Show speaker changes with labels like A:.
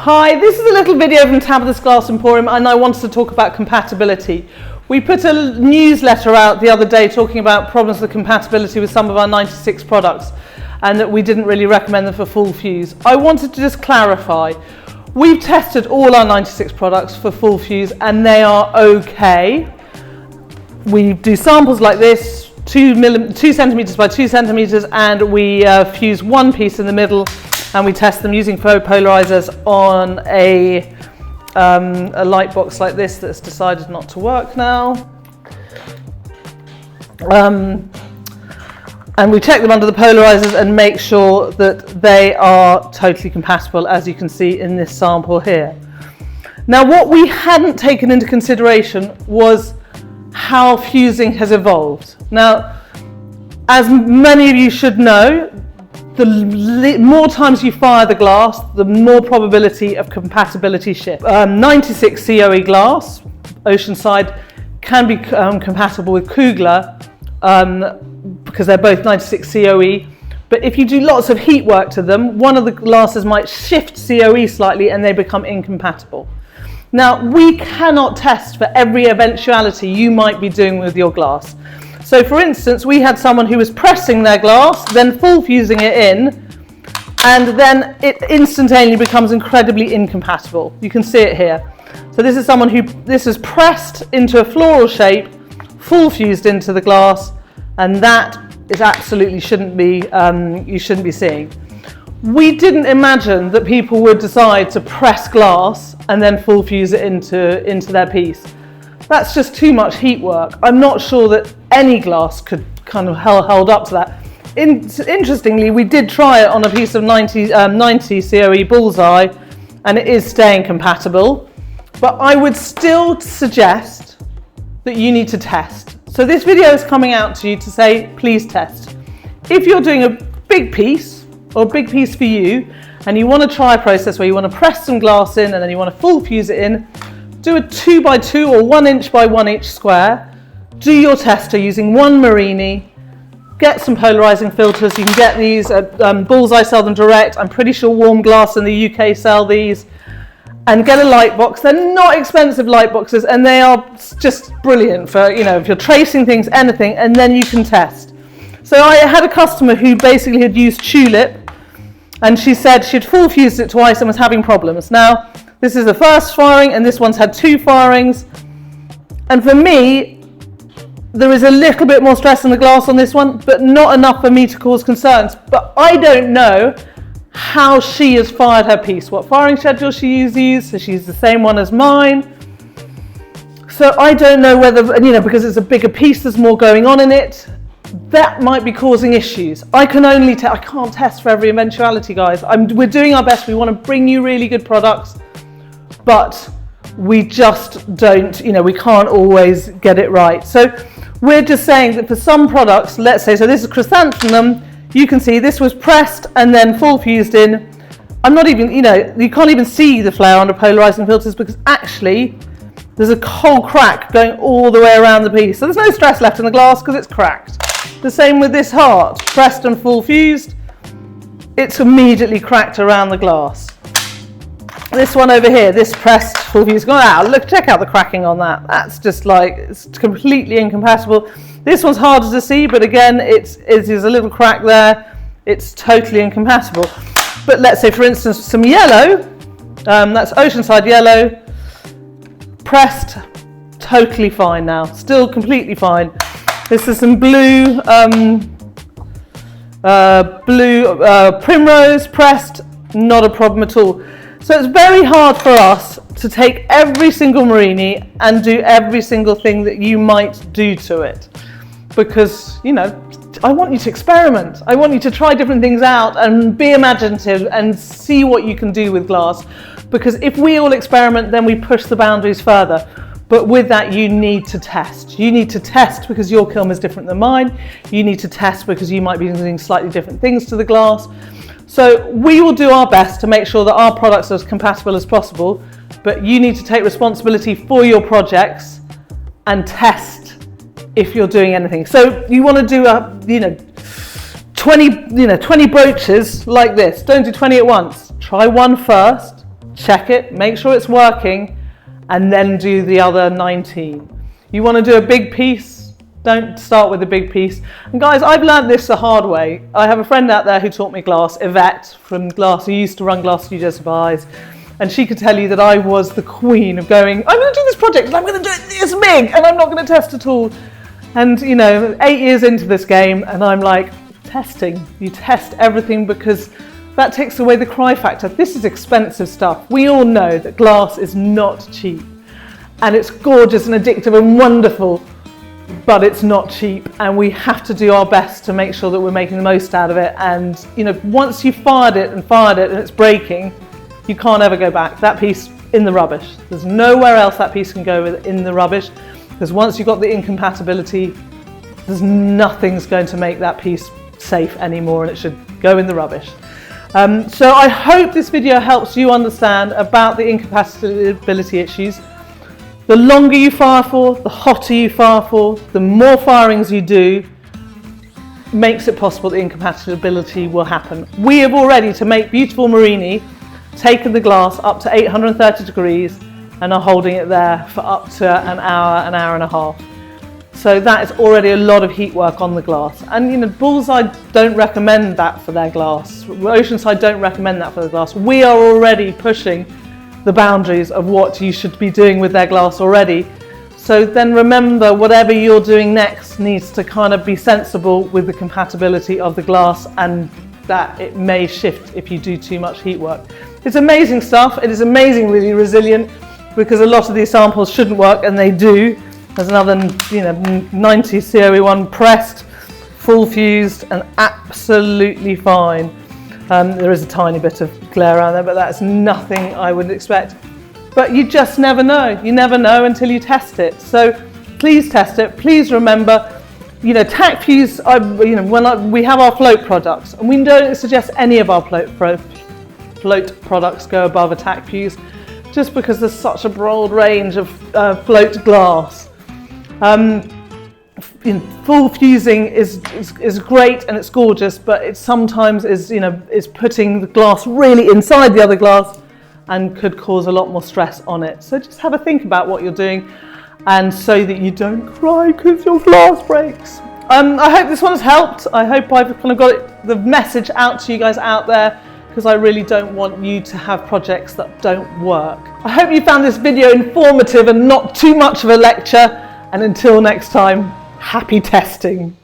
A: Hi, this is a little video from Tabitha's Glass Emporium, and I wanted to talk about compatibility. We put a newsletter out the other day talking about problems with compatibility with some of our 96 products and that we didn't really recommend them for full fuse. I wanted to just clarify. We've tested all our 96 products for full fuse and they are okay. We do samples like this, 2 centimeters by 2 centimeters, and we fuse one piece in the middle, and we test them using polarizers on a light box like this that's decided not to work now. And we check them under the polarizers and make sure that they are totally compatible, as you can see in this sample here. Now, what we hadn't taken into consideration was how fusing has evolved. Now, as many of you should know, the more times you fire the glass, the more probability of compatibility shift. 96 COE glass, Oceanside, can be compatible with Kugler because they're both 96 COE. But if you do lots of heat work to them, one of the glasses might shift COE slightly and they become incompatible. Now, we cannot test for every eventuality you might be doing with your glass. So for instance, we had someone who was pressing their glass, then full fusing it in, and then it instantaneously becomes incredibly incompatible. You can see it here. So this is someone who, this is pressed into a floral shape, full fused into the glass, and that is absolutely shouldn't be, you shouldn't be seeing. We didn't imagine that people would decide to press glass and then full fuse it into their piece. That's just too much heat work. I'm not sure that any glass could kind of hold up to that. Interestingly, we did try it on a piece of 90 COE bullseye, and it is staying compatible. But I would still suggest that you need to test. So this video is coming out to you to say, please test. If you're doing a big piece, or a big piece for you, and you want to try a process where you want to press some glass in and then you want to full fuse it in, do a 2 by 2 or 1 inch by 1 inch square. Do your tester using one murrine. Get some polarizing filters. You can get these at Bullseye, sell them direct. I'm pretty sure Warm Glass in the UK sell these. And get a light box. They're not expensive light boxes, and they are just brilliant for, you know, if you're tracing things, anything, and then you can test. So I had a customer who basically had used Tulip, and she said she'd full fused it twice and was having problems. Now, this is the first firing, and this one's had 2 firings. And for me, there is a little bit more stress in the glass on this one, but not enough for me to cause concerns. But I don't know how she has fired her piece, what firing schedule she used, so she's the same one as mine. So I don't know whether, you know, because it's a bigger piece, there's more going on in it, that might be causing issues. I can't test for every eventuality, guys. We're doing our best. We want to bring you really good products, but we just don't, you know, we can't always get it right. So we're just saying that for some products, let's say, so this is chrysanthemum, you can see this was pressed and then full fused in. I'm not even, you know, you can't even see the flare under polarizing filters because actually there's a whole crack going all the way around the piece. So there's no stress left in the glass because it's cracked. The same with this heart, pressed and full fused, it's immediately cracked around the glass. This one over here, this pressed full fused, look, check out the cracking on that. That's just like, it's completely incompatible. This one's harder to see, but again, it is a little crack there. It's totally incompatible. But let's say, for instance, some yellow, that's Oceanside yellow, pressed, totally fine now, still completely fine. This is some blue, primrose pressed, not a problem at all. So it's very hard for us to take every single murrine and do every single thing that you might do to it. Because, you know, I want you to experiment. I want you to try different things out and be imaginative and see what you can do with glass. Because if we all experiment, then we push the boundaries further. But with that, you need to test. You need to test because your kiln is different than mine. You need to test because you might be doing slightly different things to the glass. So we will do our best to make sure that our products are as compatible as possible, but you need to take responsibility for your projects and test if you're doing anything. So you want to do 20 brooches like this. Don't do 20 at once. Try one first, check it, make sure it's working, and then do the other 19. You want to do a big piece, don't start with a big piece. And guys, I've learned this the hard way. I have a friend out there who taught me glass, Yvette from Glass, who used to run Glass Studios for Eyes, and she could tell you that I was the queen of going, I'm going to do this project and I'm going to do it this big and I'm not going to test at all. And you know, 8 years into this game and I'm like, testing. You test everything because that takes away the cry factor. This is expensive stuff. We all know that glass is not cheap and it's gorgeous and addictive and wonderful, but it's not cheap, and we have to do our best to make sure that we're making the most out of it. And you know, once you've fired it and it's breaking, you can't ever go back. That piece in the rubbish. There's nowhere else that piece can go in the rubbish, because once you've got the incompatibility, there's nothing's going to make that piece safe anymore, and it should go in the rubbish. So I hope this video helps you understand about the incompatibility issues. The longer you fire for, the hotter you fire for, the more firings you do, makes it possible that incompatibility will happen. We have already, to make beautiful murrine, taken the glass up to 830 degrees and are holding it there for up to an hour and a half. So that is already a lot of heat work on the glass. And you know, Bullseye don't recommend that for their glass. Oceanside don't recommend that for the glass. We are already pushing the boundaries of what you should be doing with their glass already. So then remember, whatever you're doing next needs to kind of be sensible with the compatibility of the glass, and that it may shift if you do too much heat work. It's amazing stuff. It is amazingly resilient, because a lot of these samples shouldn't work and they do. There's another 90 COE1 pressed, full fused and absolutely fine. There is a tiny bit of glare around there, but that's nothing I would expect. But you just never know. You never know until you test it. So please test it. Please remember, you know, tack fuse, we have our float products, and we don't suggest any of our float products go above a tack fuse, just because there's such a broad range of float glass. Full fusing is great and it's gorgeous, but it sometimes is putting the glass really inside the other glass and could cause a lot more stress on it. So just have a think about what you're doing, and so that you don't cry because your glass breaks. I hope this one's helped. I hope I've kind of got the message out to you guys out there, because I really don't want you to have projects that don't work. I hope you found this video informative and not too much of a lecture, and until next time, happy testing.